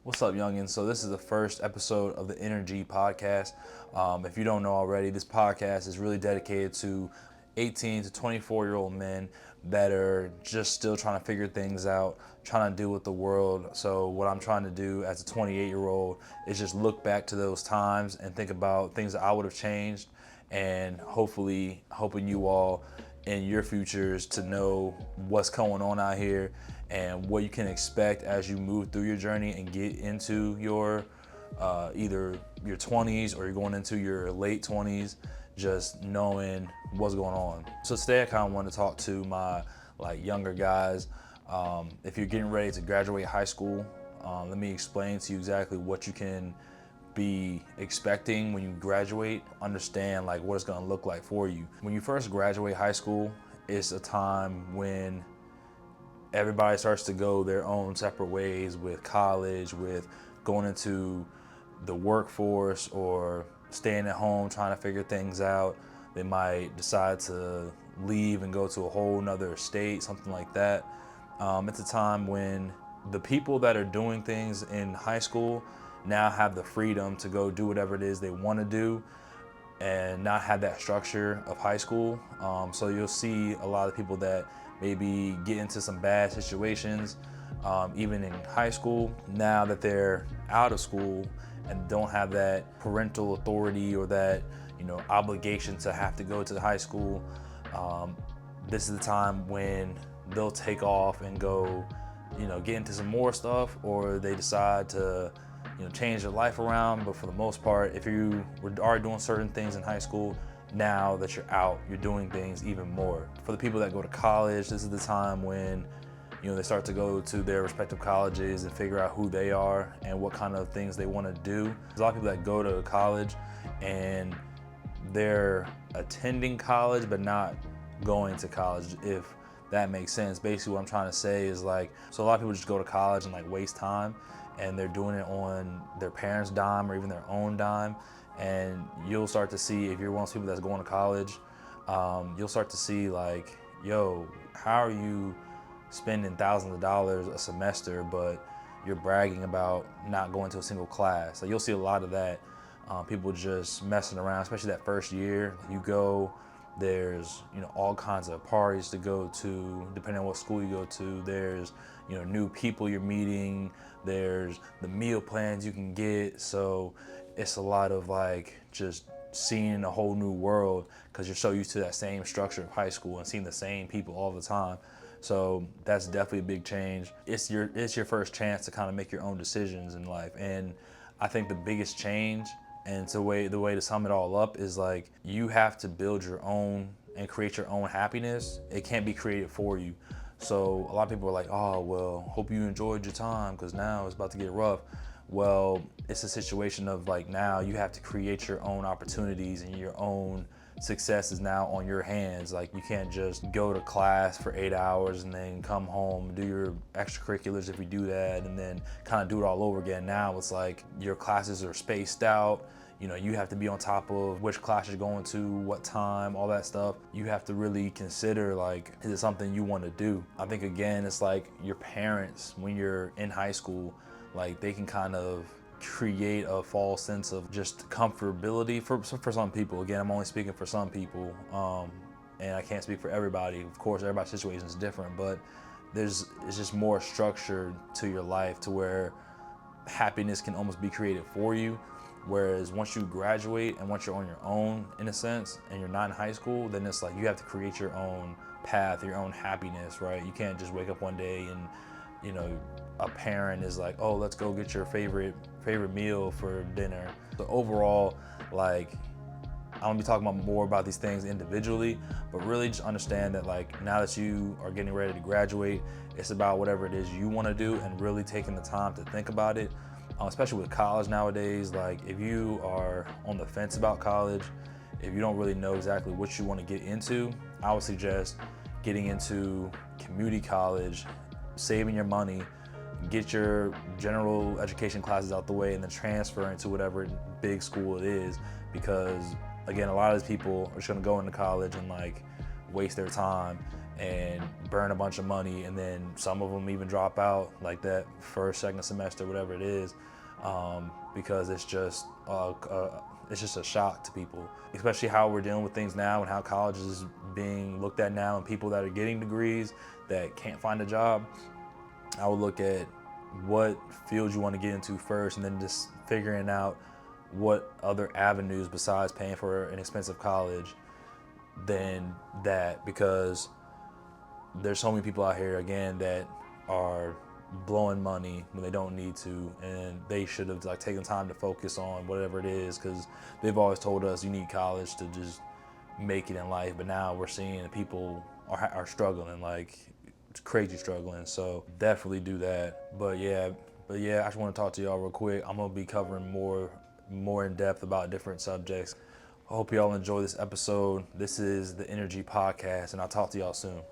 What's up, youngins? So this is the first episode of the Energy Podcast. If you don't know already, this podcast is really dedicated to 18 to 24-year-old men that are just still trying to figure things out, trying to deal with the world. So what I'm trying to do as a 28-year-old is just look back to those times and think about things that I would have changed, and hopefully helping you all in your futures to know what's going on out here and what you can expect as you move through your journey and get into your either your 20s or you're going into your late 20s, just knowing what's going on. So today I kind of want to talk to my younger guys. If you're getting ready to graduate high school, let me explain to you exactly what you can be expecting when you graduate. Understand what it's going to look like for you. When you first graduate high school, it's a time when everybody starts to go their own separate ways with college, with going into the workforce or staying at home trying to figure things out. They might decide to leave and go to a whole nother state, something like that. It's a time when the people that are doing things in high school now have the freedom to go do whatever it is they want to do and not have that structure of high school. So you'll see a lot of people that maybe get into some bad situations, even in high school, now that they're out of school and don't have that parental authority or that obligation to have to go to the high school. This is the time when they'll take off and go, get into some more stuff, or they decide to change their life around. But for the most part, if you were already doing certain things in high school, now that you're out, you're doing things even more. For the people that go to college, this is the time when they start to go to their respective colleges and figure out who they are and what kind of things they want to do. There's a lot of people that go to college and they're attending college but not going to college, if that makes sense. Basically what I'm trying to say is so a lot of people just go to college and waste time, and they're doing it on their parents' dime or even their own dime. And you'll start to see, if you're one of those people that's going to college, you'll start to see yo, how are you spending thousands of dollars a semester, but you're bragging about not going to a single class? You'll see a lot of that. People just messing around, especially that first year. You go, there's all kinds of parties to go to, depending on what school you go to. There's new people you're meeting. There's the meal plans you can get. So it's a lot of just seeing a whole new world, because you're so used to that same structure of high school and seeing the same people all the time. So that's definitely a big change. It's your first chance to kind of make your own decisions in life. And I think the biggest change, and the way to sum it all up, is you have to build your own and create your own happiness. It can't be created for you. So a lot of people are oh, well, hope you enjoyed your time because now it's about to get rough. Well, it's a situation of now you have to create your own opportunities, and your own success is now on your hands. You can't just go to class for 8 hours and then come home, do your extracurriculars if you do that, and then kind of do it all over again. Now it's your classes are spaced out. You have to be on top of which class you're going to, what time, all that stuff. You have to really consider is it something you want to do? I think again, it's your parents, when you're in high school, they can kind of create a false sense of just comfortability for some people. Again, I'm only speaking for some people, and I can't speak for everybody. Of course, everybody's situation is different, but it's just more structure to your life to where happiness can almost be created for you. Whereas once you graduate and once you're on your own, in a sense, and you're not in high school, then it's you have to create your own path, your own happiness, right? You can't just wake up one day and a parent is oh, let's go get your favorite meal for dinner. So overall, I'm gonna be talking more about these things individually, but really just understand that now that you are getting ready to graduate, it's about whatever it is you want to do, and really taking the time to think about it. Especially with college nowadays, if you are on the fence about college, if you don't really know exactly what you want to get into, I would suggest getting into community college, saving your money, get your general education classes out the way, and then transfer into whatever big school it is. Because again, a lot of these people are just going to go into college and waste their time and burn a bunch of money, and then some of them even drop out like that first, second semester, whatever it is, because it's just a shock to people, especially how we're dealing with things now and how college is being looked at now, and people that are getting degrees that can't find a job. I would look at what field you want to get into first, and then just figuring out what other avenues besides paying for an expensive college than that, because there's so many people out here again that are blowing money when they don't need to, and they should have like taken time to focus on whatever it is, because they've always told us you need college to just make it in life, but now we're seeing that people are struggling, like it's crazy struggling. So definitely do that. But yeah, I just want to talk to y'all real quick. I'm gonna be covering more in depth about different subjects. I hope y'all enjoy this episode. This is the Energy Podcast, and I'll talk to y'all soon.